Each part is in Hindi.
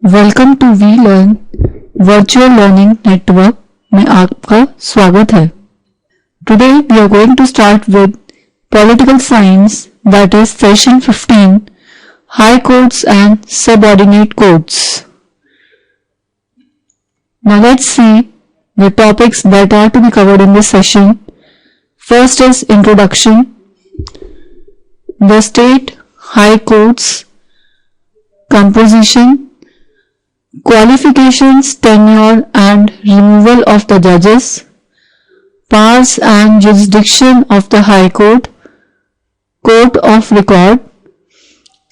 Welcome to we learn virtual learning network में आपका स्वागत है। Today we are going to start with political science that is session 15 high courts and subordinate courts. Now let's see the topics that are to be covered in this session. First is introduction, the state high courts, composition, qualifications, tenure and removal of the judges, powers and jurisdiction of the High Court, Court of Record,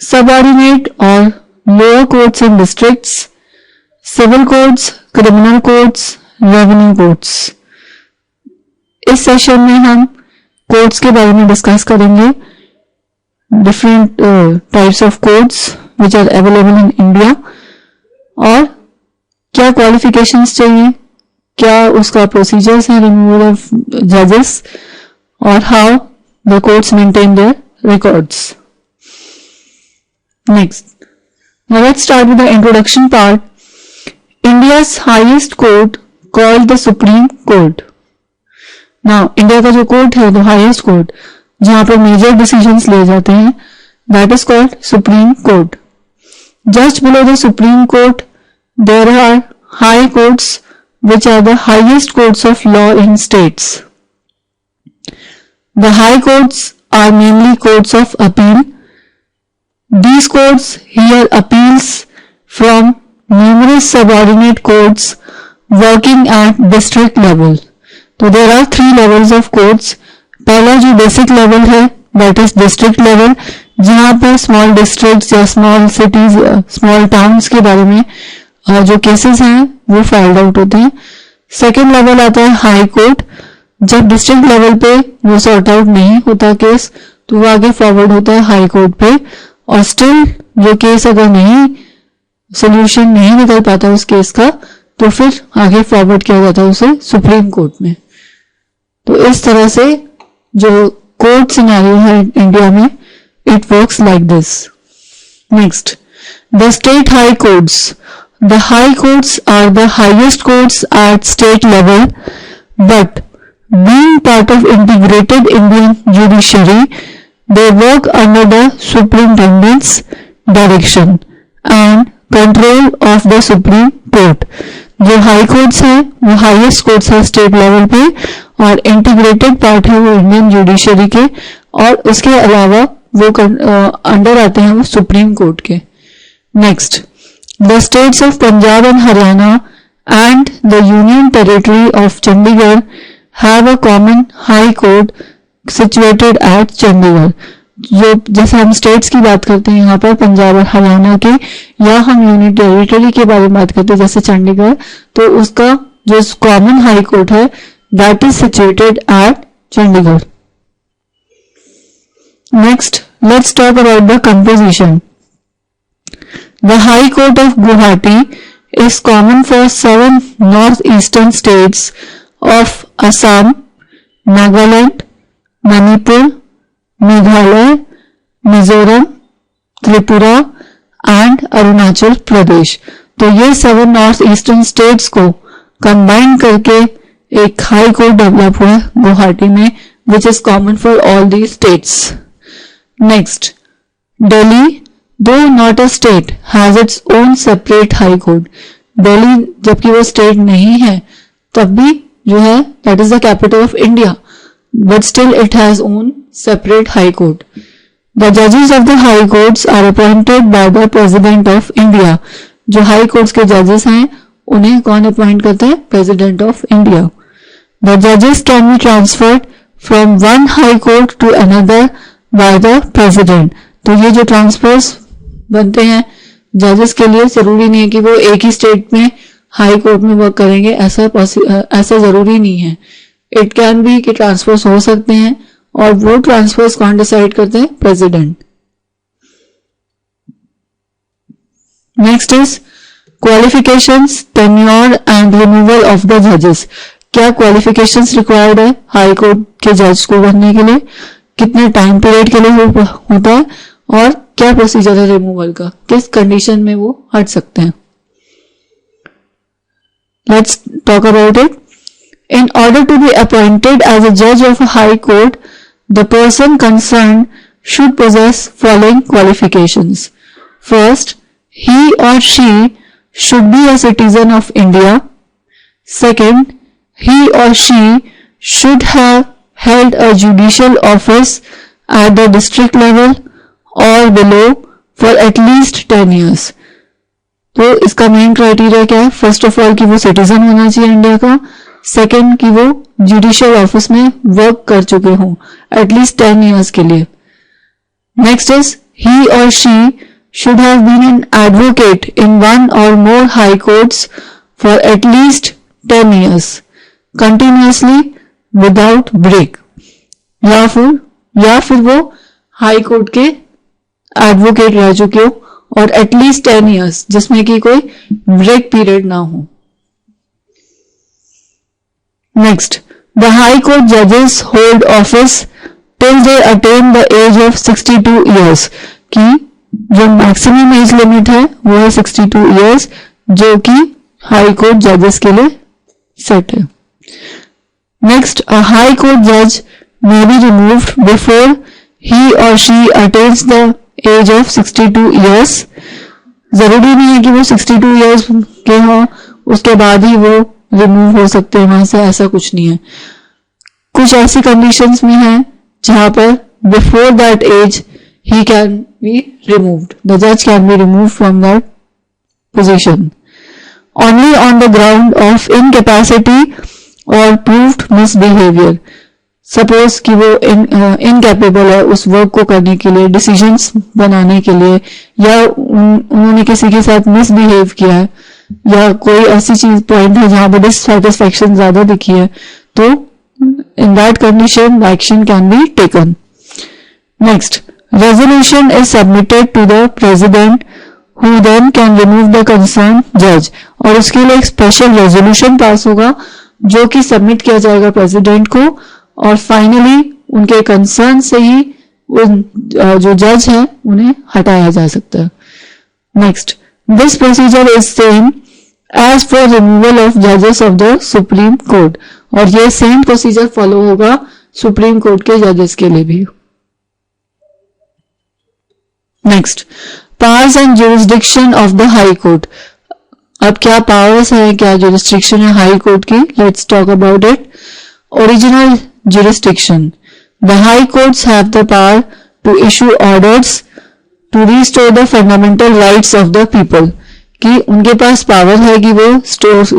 subordinate or lower courts in districts, civil courts, criminal courts, revenue courts. इस सेशन में हम कोर्ट्स के बारे में डिस्कस करेंगे, different types of courts which are available in India, और क्या क्वालिफिकेशंस चाहिए, क्या उसका प्रोसीजर्स है रिमूवल ऑफ जजेस, और how the courts maintain their records. Next, now let's start with the introduction part. India's highest court called the Supreme Court. Now, India का जो कोर्ट है, द हाईएस्ट कोर्ट, जहां पर मेजर डिसीजंस लिए जाते हैं, that is called Supreme Court. Just below the Supreme Court, there are high courts, which are the highest courts of law in states. The high courts are mainly courts of appeal. These courts hear appeals from numerous subordinate courts working at district level. So there are 3 levels of courts. पहला जो basic level है, that is district level, जहाँ पर small districts या small cities, small towns के बारे में जो cases हैं वो filed out होते हैं. Second level आता है high court. जब district level पे वो sort out नहीं होता case, तो वो आगे forward होता है high court पे, और still जो case अगर नहीं सोल्यूशन नहीं निकल पाता उस केस का, तो फिर आगे फॉरवर्ड किया जाता है उसे सुप्रीम कोर्ट में. तो इस तरह से जो कोर्ट सिनेरियो है इंडिया में, it works like this. Next, the state high courts. The high courts are the highest courts at state level, but being part of integrated Indian judiciary, they work under the superintendents direction and control of the supreme court. जो हाई कोर्ट्स है वो हाईएस्ट कोर्ट्स है स्टेट लेवल पे, और इंटीग्रेटेड पार्ट है वो इंडियन जुडिशरी के, और उसके अलावा वो अंडर आते हैं वो सुप्रीम कोर्ट के. Next, the states of Punjab and Haryana and the union territory of Chandigarh have a common high court situated at Chandigarh. जो जैसे हम स्टेट्स की बात करते हैं यहाँ पर पंजाब और हरियाणा के, या हम यूनियन टेरिटरी के बारे में बात करते हैं जैसे चंडीगढ़, तो उसका जो कॉमन हाई कोर्ट है that is situated at Chandigarh. Next, let's talk about the composition. The high court of Guwahati is common for 7 north eastern states of Assam, Nagaland, Manipur, Meghalaya, Mizoram, Tripura and Arunachal Pradesh. तो ये 7 नॉर्थ ईस्टर्न स्टेट्स को कंबाइन करके एक हाई कोर्ट डेवलप हुआ गुवाहाटी में, which is common for all the states. Next, Delhi, though not a state, has its own separate high court. Delhi जबकि वो स्टेट नहीं है, तब भी जो है that is the capital of India, but still it has own separate high court. The judges of the high courts are appointed by the president of India. जो high courts के judges हैं उन्हें कौन appoint करता है? President of India. The judges can be transferred from one high court to another by the president. तो ये जो transfers बनते हैं judges के लिए, जरूरी नहीं है कि वो एक ही state में high court में work करेंगे, ऐसा जरूरी नहीं है. इट कैन बी कि ट्रांसफर्स हो सकते हैं, और वो ट्रांसफर्स कौन डिसाइड करते हैं? President. Next is qualifications, tenure and removal of the जजेस. क्या क्वालिफिकेशंस रिक्वायर्ड है हाई कोर्ट के जज को बनने के लिए, कितने टाइम पीरियड के लिए होता है, और क्या प्रोसीजर है रिमूवल का, किस कंडीशन में वो हट सकते हैं. Let's talk about it. In order to be appointed as a judge of a high court, the person concerned should possess following qualifications. First, he or she should be a citizen of India. Second, he or she should have held a judicial office at the district level or below for at least 10 years. तो इसका मेन क्राइटेरिया क्या है? फर्स्ट ऑफ ऑल कि वो सिटीजन होना चाहिए इंडिया का, सेकंड कि वो जुडिशियल ऑफिस में वर्क कर चुके हों एटलीस्ट 10 years के लिए. नेक्स्ट इज ही और she should have been an advocate in one or more high courts for at least 10 years continuously without break. या फिर वो हाई कोर्ट के एडवोकेट रह चुके हो और एटलीस्ट 10 years जिसमें कि कोई ब्रेक पीरियड ना हो. नेक्स्ट, द हाई कोर्ट जजेस hold office till they attain the age of 62 years. कि जो मैक्सिमम एज लिमिट है वो है 62 years, जो कि हाई कोर्ट जजेस के लिए सेट है. नेक्स्ट, अ हाई कोर्ट जज may be removed before he or she attains the age of 62 years. जरूरी नहीं है कि वो 62 years के हो उसके बाद ही वो रिमूव हो सकते हैं वहां से, ऐसा कुछ नहीं है. कुछ ऐसी कंडीशंस में है जहां पर before that age he can be removed. The judge can be removed from that position only on the ground of incapacity or proved misbehavior. Suppose कि वो इनकेपेबल है उस वर्क को करने के लिए, डिसीजंस बनाने के लिए, या उन्होंने किसी के साथ मिसबिहेव किया है, या कोई ऐसी चीज पॉइंट है जहां पर डिससैटिस्फैक्शन ज्यादा दिखी है, तो in that condition action can be taken. Next, resolution is submitted to the president who then can remove the concerned judge. और उसके लिए एक स्पेशल रेजोल्यूशन पास होगा जो कि सबमिट किया जाएगा प्रेसिडेंट को, और फाइनली उनके कंसर्न से ही उन जो जज है उन्हें हटाया जा सकता है. Next, this procedure is same as for removal of जजेस ऑफ द सुप्रीम कोर्ट. और ये सेम प्रोसीजर फॉलो होगा सुप्रीम कोर्ट के जजेस के लिए भी. Next, powers and jurisdiction of the high court. अब क्या पावर्स है, क्या ज्यूरिसडिक्शन है हाई कोर्ट की? Let's talk about it. Original jurisdiction. The high courts have the power to issue orders to restore the fundamental rights of the people. कि उनके पास पावर है कि वो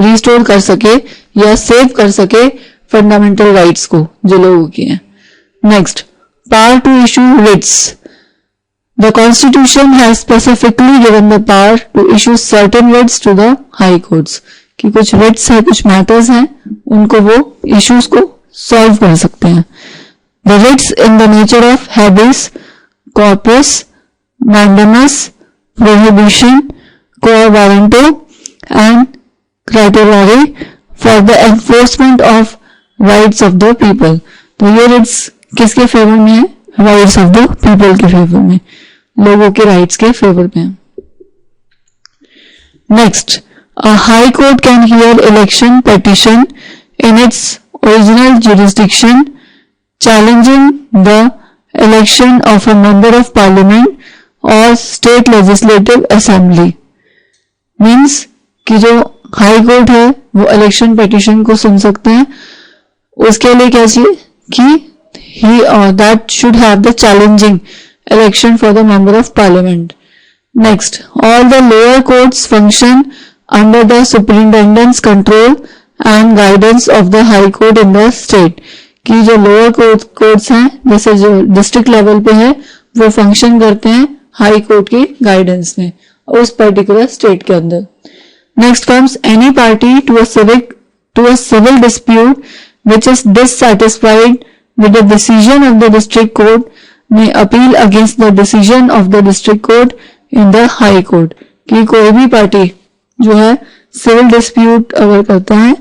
रिस्टोर कर सके या सेव कर सके फंडामेंटल राइट्स को जो लोगों की हैं. Next, power to issue writs. The Constitution has specifically given the power to issue certain writs to the high courts. कि कुछ writs है, कुछ matters हैं, उनको वो issues को सॉल्व कर सकते हैं. The writs in the nature of habeas corpus, mandamus, prohibition, quo warranto and certiorari for the enforcement of rights of the people. तो ये writs किसके फेवर में है? राइट्स ऑफ द पीपल के फेवर में, लोगों के राइट्स के फेवर में. Next, a high court can hear election petition in its original jurisdiction challenging the election of a member of parliament or state legislative assembly. Means कि जो हाई कोर्ट है वो इलेक्शन पेटिशन को सुन सकते हैं. उसके लिए क्या चाहिए कि he or that should have the challenging election for the member of parliament. Next, all the lower courts function under the superintendent's control and guidance of the high court in the state. कि जो लोअर कोर्ट्स हैं जैसे जो डिस्ट्रिक्ट लेवल पे है वो फंक्शन करते हैं हाई कोर्ट की गाइडेंस में उस पर्टिकुलर स्टेट के अंदर. Next comes any party to a civil dispute which is dissatisfied with the decision of the district court may appeal against the decision of the district court in the high court. कि कोई भी पार्टी जो है सिविल डिस्प्यूट अगर करता है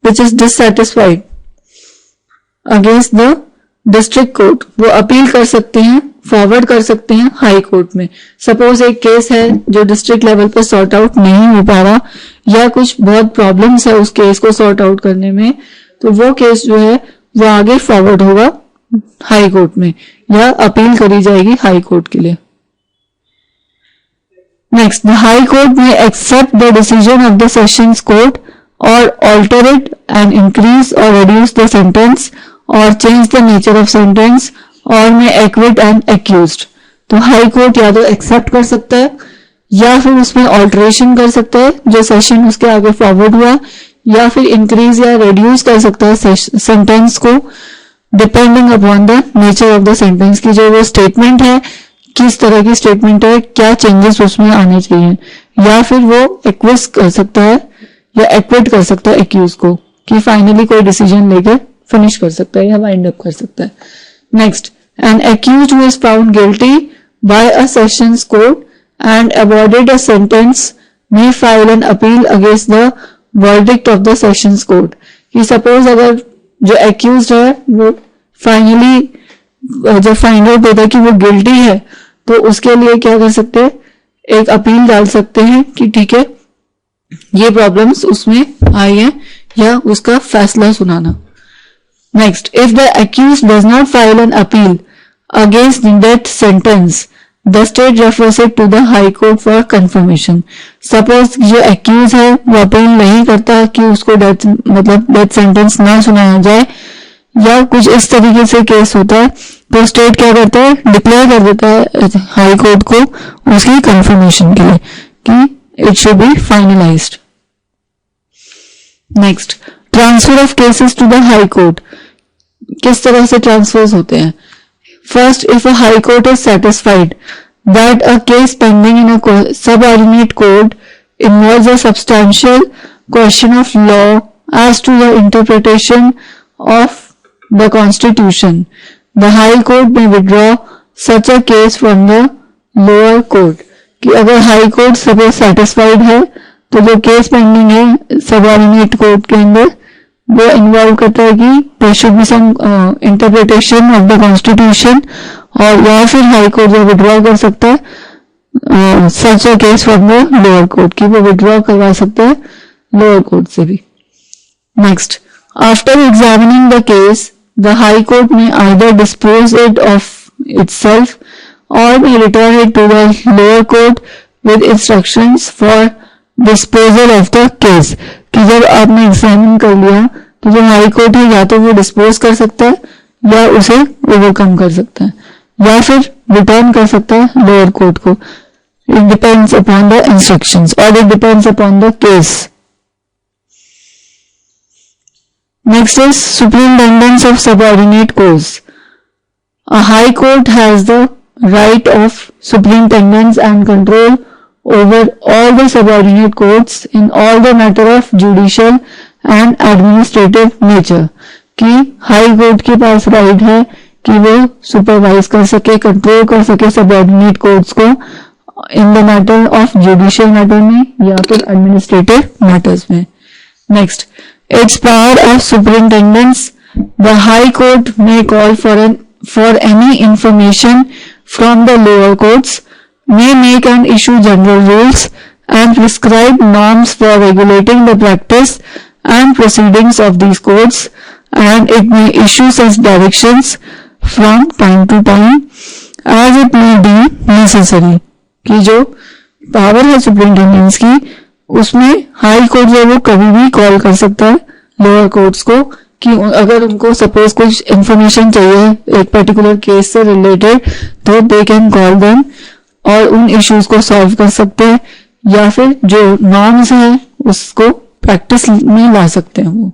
which is dissatisfied against the district court, वो अपील कर सकते हैं फॉरवर्ड कर सकते हैं हाई कोर्ट में। सपोज एक केस है जो डिस्ट्रिक्ट लेवल पर सॉर्ट आउट नहीं हो पा रहा या कुछ बहुत प्रॉब्लम्स है उस केस को सॉर्ट आउट करने में, तो वो केस जो है वो आगे फॉरवर्ड होगा हाई कोर्ट में या अपील करी जाएगी हाई कोर्ट के लिए। Next, the high court may accept the decision of the sessions court or alter it and increase or reduce the sentence or change the nature of sentence or may acquit and accused. तो हाई कोर्ट या तो एक्सेप्ट कर सकता है या फिर उसमें ऑल्टरेशन कर सकता है जो सेशन उसके आगे फॉरवर्ड हुआ, या फिर इंक्रीज या रिड्यूस कर सकता है सेंटेंस को depending upon the nature of the sentence की जो वो स्टेटमेंट है, किस तरह की स्टेटमेंट है, क्या चेंजेस उसमें आने चाहिए, या फिर वो एक्विज कर सकता है या एक्विट कर सकता है एक्यूज को कि फाइनली कोई डिसीजन लेकर फिनिश कर सकता है या वाइंड अप कर सकता है। Next, an accused who is found guilty by a sessions court and awarded a sentence may file an appeal against the verdict of the sessions court। कि सपोज अगर जो accused है वो फाइनली जब फाइंड आउट होता है कि वो गिल्टी है तो उसके लिए क्या कर सकते हैं, एक अपील डाल सकते हैं कि ठीक है ये प्रॉब्लम्स उसमें आई है या उसका फैसला सुनाना। Next, if the accused does not file an appeal against the death sentence the state refers it to the high court for confirmation। Suppose जो एक्यूज है वो अपील नहीं करता कि उसको डेथ सेंटेंस ना सुनाया जाए या कुछ इस तरीके से केस होता है तो स्टेट क्या करता है, डिक्लेयर कर देता है हाई कोर्ट को उसकी कंफर्मेशन के लिए कि it should be finalised. Next, transfer of cases to the high court. किस तरह से ट्रांसफर्स होते हैं? First, if a high court is satisfied that a case pending in a subordinate court involves a substantial question of law as to the interpretation of the Constitution, the High Court may withdraw such a case from the lower court। कि अगर हाई कोर्ट सपोज सेटिस्फाइड है तो जो केस पेंडिंग है सबऑर्डिनेट कोर्ट के अंदर वो इन्वॉल्व करता है कि there should be some interpretation of the constitution, और या फिर हाई कोर्ट जो विड्रॉ कर सकता है such a case from the lower court की वो विड्रॉ करवा सकता है लोअर कोर्ट से भी। Next, after examining the case the high court में either dispose it of itself और may return it to the lower court with instructions for disposal of the case। कि जब आपने एग्जामिन कर लिया तो जो हाई कोर्ट है या तो वो डिस्पोज कर सकता है या उसे ओवरकम कर सकता है या फिर रिटर्न कर सकता है लोअर कोर्ट को। It depends upon the instructions और it depends upon the case. Next is superintendence of subordinate courts. A high court has the right of superintendence and control over all the subordinate courts in all the matter of judicial and administrative nature। कि हाई कोर्ट के पास राइट है कि वो सुपरवाइज कर सके, कंट्रोल कर सके सबऑर्डिनेट कोर्ट्स को in the matter of judicial matter में या फिर एडमिनिस्ट्रेटिव मैटर्स में। Next, it's power of superintendence. The high court में call for any information from the lower courts, may make and issue general rules and prescribe norms for regulating the practice and proceedings of these courts, and it may issue such directions from time to time as it may be necessary। कि जो पावर है सुपरिटेंडेंस की उसमें हाई कोर्ट जो वो कभी भी कॉल कर सकता है लोअर कोर्ट्स को कि अगर उनको सपोज कुछ इंफॉर्मेशन चाहिए एक पर्टिकुलर केस से रिलेटेड तो दे कैन कॉल देम और उन इश्यूज को सॉल्व कर सकते हैं या फिर जो नॉर्म्स है उसको प्रैक्टिस में ला सकते हैं वो।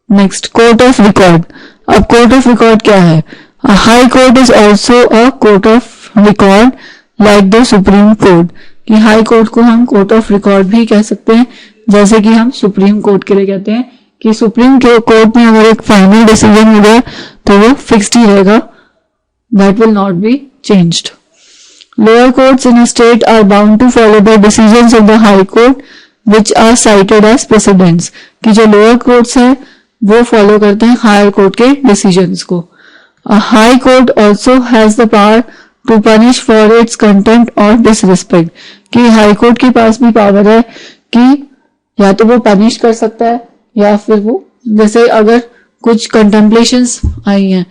Next, court of record. अब कोर्ट ऑफ रिकॉर्ड क्या है? A high court is also a court of record like the supreme court. कि हाई कोर्ट को हम कोर्ट ऑफ रिकॉर्ड भी कह सकते हैं जैसे कि हम सुप्रीम कोर्ट के लिए कहते हैं कि सुप्रीम कोर्ट में अगर एक फाइनल डिसीजन हो गया तो वो फिक्स्ड ही रहेगा, that will not be changed. Lower courts in a state are bound to follow the decisions of the high court which are cited as precedents. कि जो लोअर कोर्ट्स है वो फॉलो करते हैं हायर कोर्ट के डिसीजंस को। A high court also has the power to punish for its contempt or disrespect. कि हाई कोर्ट के पास भी पावर है कि या तो वो पनिश कर सकता है या फिर वो जैसे अगर कुछ कंटेम्पलेशंस आई हैं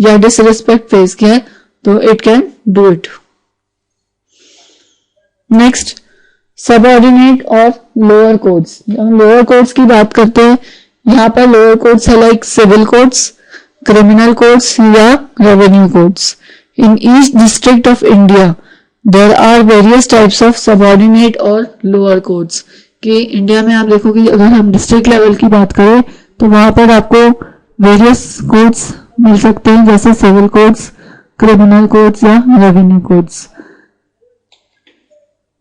या डिसरिस्पेक्ट फेस किया है तो it can do it. Next, subordinate और लोअर कोर्ट्स. हम लोअर कोर्ट्स की बात करते हैं, यहाँ पर लोअर कोर्ट्स है like civil courts, criminal courts या revenue courts. In each district of India there are various types of subordinate और लोअर कोर्ट्स. कि इंडिया में आप देखोगे अगर हम डिस्ट्रिक्ट लेवल की बात करें तो वहां पर आपको वेरियस कोर्ट्स मिल सकते हैं जैसे सिविल कोर्ट्स, क्रिमिनल कोर्ट्स या revenue courts.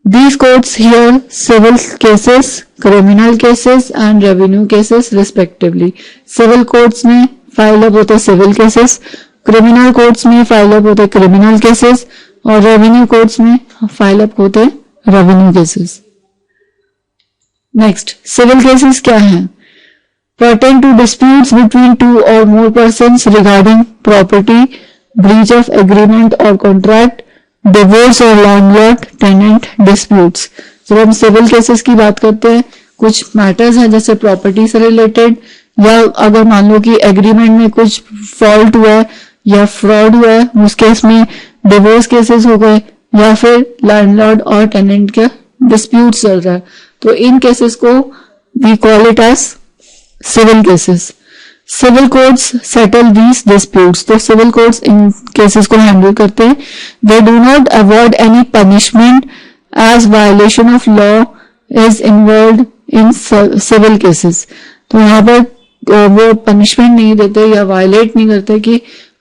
These courts hear civil cases, criminal cases and revenue cases respectively. Civil courts में फाइल अप होते सिविल केसेस, क्रिमिनल कोर्ट्स में फाइल अप होते क्रिमिनल केसेस और रेवेन्यू कोर्ट्स में फाइल अप होते revenue cases. Next, civil cases क्या हैं? Pertain to disputes between two or more persons regarding property, breach of agreement or contract, divorce और लैंडलॉर्ड टेनेंट डिस्प्यूट्स. जब हम सिविल केसेस की बात करते हैं कुछ मैटर्स हैं जैसे प्रॉपर्टी से रिलेटेड या अगर मान लो कि एग्रीमेंट में कुछ फॉल्ट हुआ है या फ्रॉड हुआ है उस केस में डिवोर्स केसेस हो गए या फिर लैंडलॉर्ड और टेनेंट का डिस्प्यूट चल रहा है तो इन केसेस को we call it as civil cases. Civil courts settle these disputes. तो सिविल कोर्ट्स इन केसेस को हैंडल करते हैं. They do not award any punishment as violation of law is involve in civil cases. तो यहाँ पर वो पनिशमेंट नहीं देते या वायलेट नहीं करते कि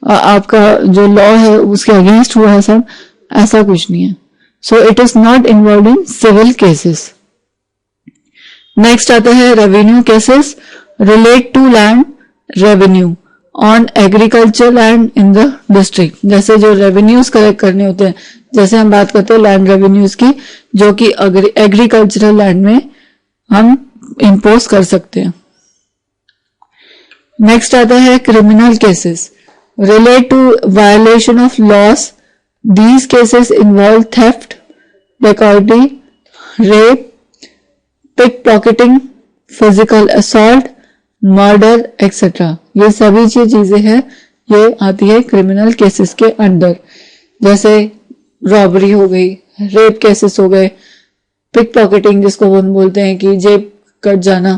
आपका जो लॉ है उसके अगेंस्ट हुआ है सब, ऐसा कुछ नहीं है. So it is not involve in civil cases. Next आता है revenue cases. Relate to land revenue on agriculture land in the district. जैसे जो रेवेन्यूज कलेक्ट करने होते हैं जैसे हम बात करते हैं लैंड रेवेन्यूज की जो कि एग्रीकल्चरल लैंड में हम इंपोज कर सकते हैं. नेक्स्ट आता है criminal cases. Relate to violation of laws. These cases involve theft, डकैती, rape, pick pocketing, physical assault, murder etcetera. ये सभी चीजें हैं ये आती है क्रिमिनल केसेस के अंडर. जैसे रॉबरी हो गई, रेप केसेस हो गए, पिक पॉकेटिंग जिसको हम बोलते हैं कि जेब कट जाना,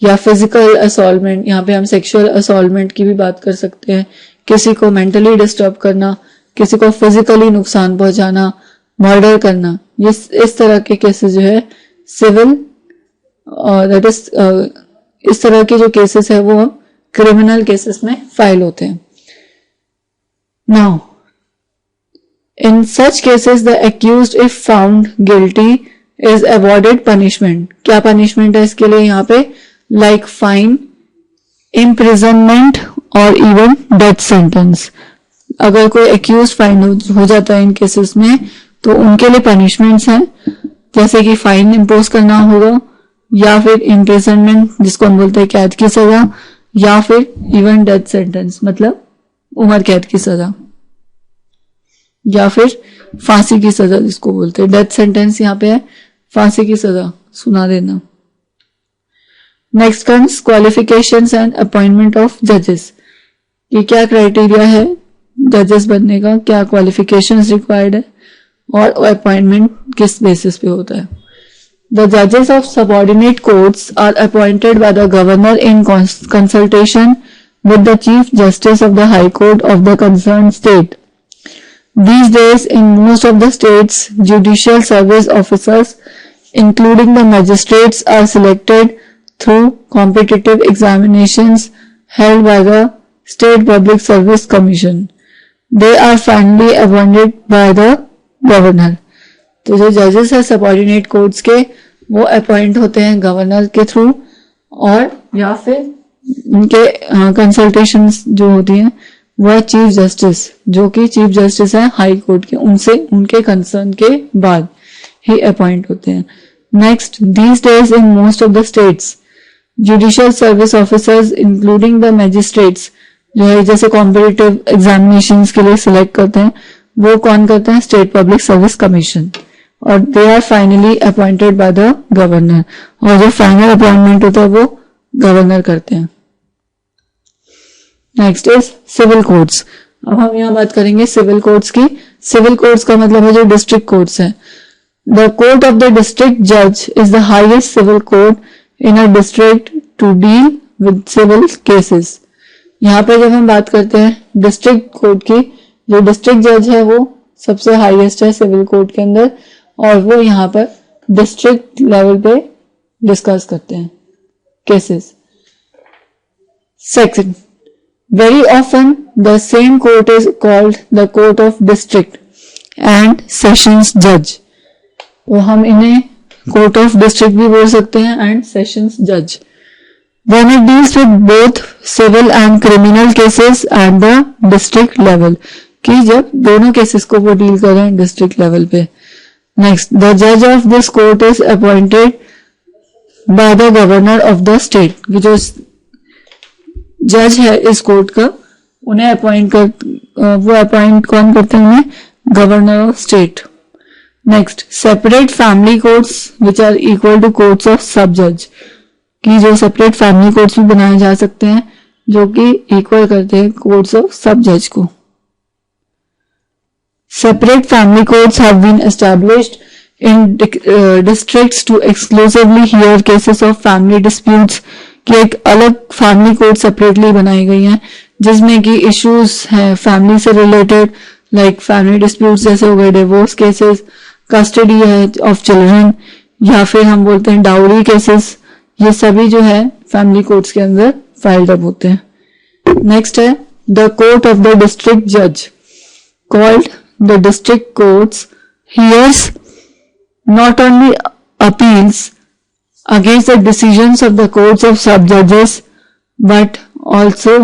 या फिजिकल असॉल्टमेंट. यहाँ पे हम सेक्सुअल असॉल्टमेंट की भी बात कर सकते हैं. किसी को मेंटली डिस्टर्ब करना, किसी को फिजिकली नुकसान पहुंचाना, मर्डर करना, ये इस तरह के केसेस जो है सिविल दैट इज इस तरह के जो केसेस है वो क्रिमिनल केसेस में फाइल होते हैं. Now in such cases the accused if found guilty is awarded punishment. क्या पनिशमेंट है इसके लिए यहाँ पे? लाइक फाइन, इम्प्रिजनमेंट और इवन डेथ सेंटेंस. अगर कोई एक्यूज फाइन हो जाता है इन केसेस में तो उनके लिए पनिशमेंट्स हैं जैसे कि फाइन इम्पोज करना होगा या फिर इम्प्रिजनमेंट जिसको हम बोलते हैं कैद की सजा या फिर इवन डेथ सेंटेंस मतलब उम्र कैद की सजा या फिर फांसी की सजा जिसको बोलते हैं. डेथ सेंटेंस यहाँ पे है, फांसी की सजा सुना देना. Next comes qualifications and appointment of जजेस. ये क्या क्राइटेरिया है जजेस बनने का, क्या क्वालिफिकेशंस रिक्वायर्ड है और अपॉइंटमेंट किस बेसिस पे होता है. The judges of subordinate courts are appointed by the governor in consultation with the Chief Justice of the High Court of the concerned state. These days, in most of the states, judicial service officers, including the magistrates, are selected through competitive examinations held by the State Public Service Commission. They are finally appointed by the governor. तो जो जजेस है सबऑर्डिनेट कोर्ट्स के वो अपॉइंट होते हैं गवर्नर के थ्रू और या फिर उनके कंसल्टेशंस जो होती हैं वह चीफ जस्टिस जो कि चीफ जस्टिस है हाई कोर्ट के उनसे उनके कंसर्न के बाद ही अपॉइंट होते हैं. Next, these days in most of the states judicial service officers including the magistrates जो है जैसे कॉम्पिटिटिव एग्जामिनेशंस के लिए सिलेक्ट करते हैं, वो कौन करते हैं? State public service commission. और they are finally appointed by the governor, और जो फाइनल अपॉइंटमेंट होता है वो गवर्नर करते हैं। Next is civil courts. अब हम यहाँ बात करेंगे सिविल कोर्ट्स की। सिविल कोर्ट्स का मतलब है जो डिस्ट्रिक्ट कोर्ट्स है। The court of the district जज is the highest civil court in a district to deal with civil cases. यहाँ पर जब हम बात करते हैं डिस्ट्रिक्ट कोर्ट की, जो डिस्ट्रिक्ट जज है वो सबसे हाईएस्ट है सिविल कोर्ट के अंदर, और वो यहाँ पर डिस्ट्रिक्ट लेवल पे डिस्कस करते हैं cases. Second, very often the same court is called the court of district and sessions judge। तो हम इन्हें court of district भी बोल सकते हैं and sessions judge। When it deals with both civil and criminal cases at the district level, कि जब दोनों केसेस को वो डील कर रहे हैं डिस्ट्रिक्ट लेवल पे। नेक्स्ट, द जज of this court is appointed by the governor of the state. जो जज है इस कोर्ट का, उन्हें वो अपॉइंट कौन करते हैं? उन्हें governor of state. Next, separate family courts which are equal to courts of sub जज। कि जो सेपरेट फैमिली कोर्ट्स भी बनाए जा सकते हैं जो कि इक्वल करते हैं कोर्ट्स ऑफ सब जज को। Separate family courts have been established in districts to exclusively hear cases of family disputes। कि एक अलग फैमिली कोर्ट सेपरेटली बनाई गई हैं जिसमें कि इश्यूज हैं फैमिली से रिलेटेड, लाइक फैमिली डिस्प्यूट्स जैसे हो गए डिवोर्स केसेस, कस्टडी है ऑफ चिल्ड्रन, या फिर हम बोलते हैं डाउरी केसेस। ये सभी जो है फैमिली कोर्ट्स के अंदर फाइल्ड अप होते हैं। नेक्स्ट है the court of the district जज called the district courts hears not only appeals against the decisions of the courts of sub judges but also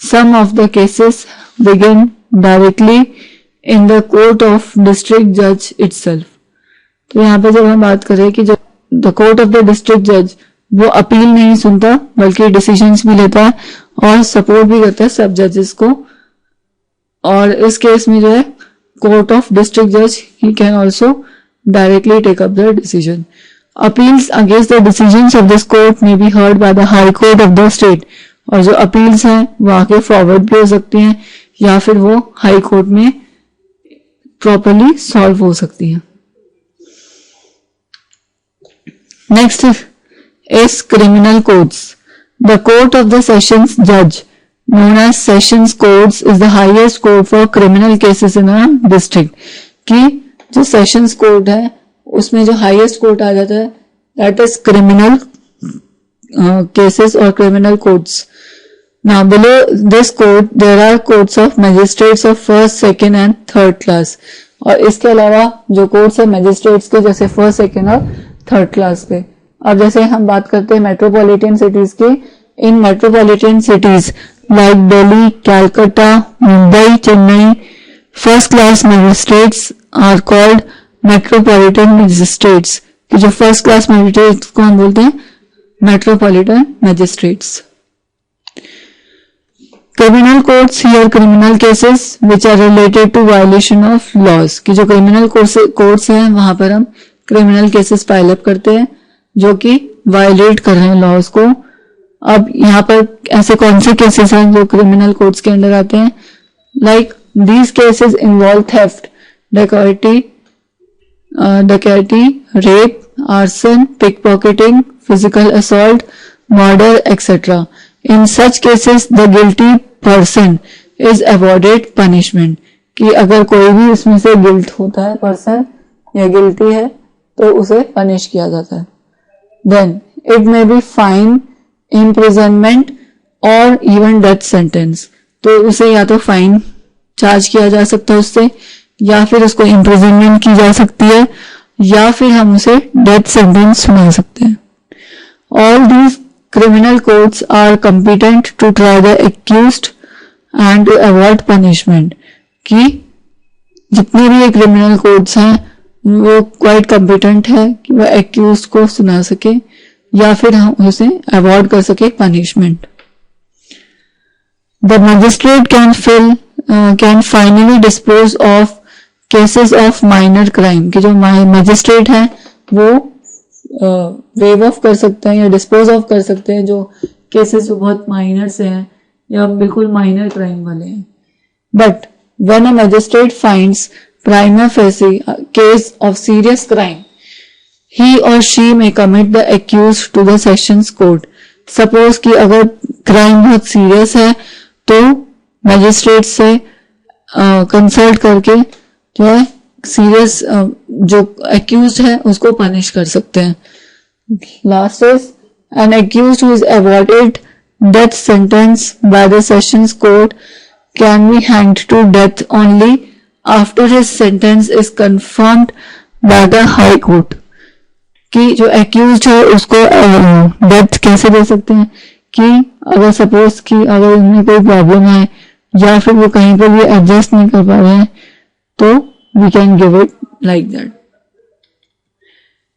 some of the cases begin directly in the court of district judge itself। तो यहाँ पे जब हम बात करें कि जो the court of the district judge वो अपील नहीं सुनता बल्कि डिसीजंस भी लेता है और सपोर्ट भी करता है सब जजेस को, और इस केस में जो है court of district judge he can also directly take up the decision। Appeals against the decisions of this court may be heard by the high court of the state। और जो appeals हैं वो आके फॉरवर्ड भी हो सकती हैं या फिर वो हाई कोर्ट में प्रॉपरली सॉल्व हो सकती हैं। Next is criminal courts. The court of the sessions जज known as sessions courts is the highest court for criminal cases in a district। कि जो sessions court है उसमें जो highest court आ जाता है that is criminal cases or criminal courts। Now below this court there are courts of magistrates of first, second and third class। और इसके अलावा जो courts है magistrates के जैसे first, second और third class के। अब जैसे हम बात करते हैं metropolitan cities की, in metropolitan cities like Delhi, Calcutta, Mumbai, Chennai, first class magistrates are called metropolitan magistrates। कि जो first class magistrates को हम बोलते हैं metropolitan magistrates। Criminal courts hear criminal cases which are related to violation of laws। कि जो criminal courts हैं वहां पर हम criminal cases फाइल अप करते हैं जो कि वायलेट कर रहे हैं लॉज को। अब यहाँ पर ऐसे कौन से केसेस हैं जो क्रिमिनल कोर्ट्स के अंडर आते हैं? Like these cases involve theft, डकैती, rape, arson, pick pocketing, physical assault, murder etcetera. In such cases the guilty person is awarded punishment. कि अगर कोई भी इसमें से गिल्ट होता है, पर्सन या गिल्टी है, तो उसे पनिश किया जाता है। Then it may be fine, imprisonment और इवन डेथ सेंटेंस। तो उसे या तो फाइन चार्ज किया जा सकता है उससे, या फिर उसको इम्प्रिजनमेंट की जा सकती है, या फिर हम उसे डेथ सेंटेंस सुना सकते हैं। All these criminal courts are competent to try the accused and to avoid punishment. कि जितने भी ये क्रिमिनल कोर्ट्स हैं वो क्वाइट कॉम्पिटेंट है कि वह एक्यूज्ड को सुना सके या फिर हम उसे अवॉइड कर सके punishment. The magistrate can finally dispose of cases of minor crime, कि जो मजिस्ट्रेट है वो वेव ऑफ कर सकते हैं या डिस्पोज ऑफ कर सकते हैं जो केसेस जो बहुत माइनर से हैं या बिल्कुल माइनर क्राइम वाले हैं. But when a magistrate finds prima facie case of serious crime, he or she may commit the accused to the sessions court. Suppose कि अगर क्राइम बहुत सीरियस है तो मजिस्ट्रेट से कंसल्ट करके जो है सीरियस जो एक्यूज है उसको पनिश कर सकते हैं. Last is an accuse who is awarded death sentence by the sessions court can be hanged to death only after his sentence is confirmed by the high court. कि जो एक्यूज है उसको डेथ कैसे दे सकते हैं कि अगर सपोज कि अगर उनमें कोई प्रॉब्लम है या फिर वो कहीं पर भी एडजस्ट नहीं कर पा रहे हैं तो we can give it like that.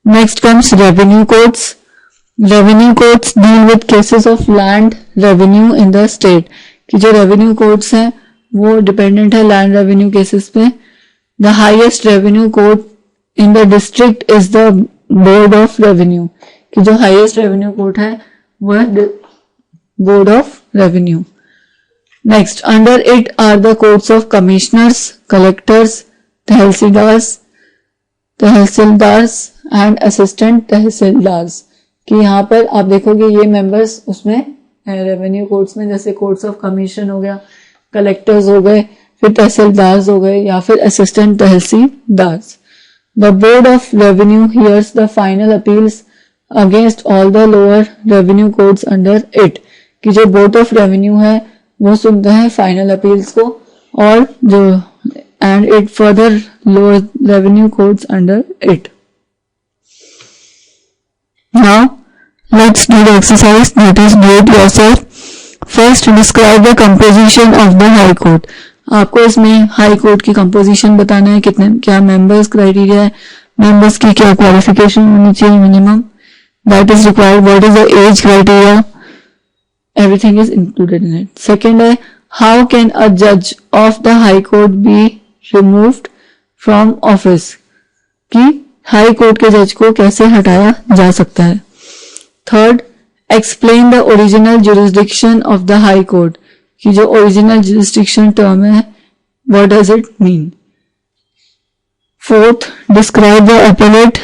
Next comes revenue courts. Revenue courts deal with cases of land revenue in the state, कि जो रेवेन्यू कोर्ट्स हैं वो डिपेंडेंट है लैंड रेवेन्यू केसेस पे. The highest revenue court in the district is the board of revenue, कि जो हाईएस्ट रेवेन्यू कोर्ट है वह board of revenue. Next, under it are the courts of commissioners, collectors, tahsildars and assistant तहसीलदार्स. कि यहाँ पर आप देखोगे ये मेंबर्स उसमें रेवेन्यू कोर्ट्स में, जैसे कोर्ट्स ऑफ कमीशन हो गया, कलेक्टर्स हो गए, फिर तहसीलदार्स हो गए या फिर assistant तहसीलदार्स. The Board of Revenue hears the final appeals against all the lower revenue courts under it. कि जो Board of Revenue है वो सुनता है final appeals को और जो and it further lower revenue courts under it. Now let's do the exercise, that is do it yourself. First describe the composition of the High Court. आपको इसमें हाई कोर्ट की कंपोजिशन बताना है, कितने क्या मेंबर्स क्राइटेरिया है, मेंबर्स की क्या क्वालिफिकेशन होनी चाहिए minimum that is required, what is the age criteria, everything is included in it. Second है हाउ कैन अ जज of the high court be removed from office, कि हाई कोर्ट के जज को कैसे हटाया जा सकता है. Third, explain the original jurisdiction of the high court, कि जो ओरिजिनल जुरिस्डिक्शन टर्म है what does it mean. Fourth, describe the appellate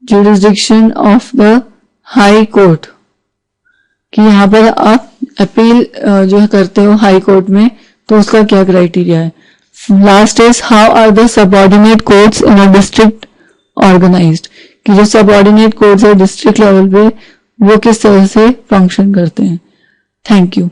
jurisdiction of the high court, कि यहाँ पर आप अपील जो करते हो हाई कोर्ट में तो उसका क्या क्राइटेरिया है. Last is how are the subordinate courts in a district organised, कि जो सबऑर्डिनेट कोर्ट्स है डिस्ट्रिक्ट लेवल पे वो किस तरह से फंक्शन करते हैं. Thank you.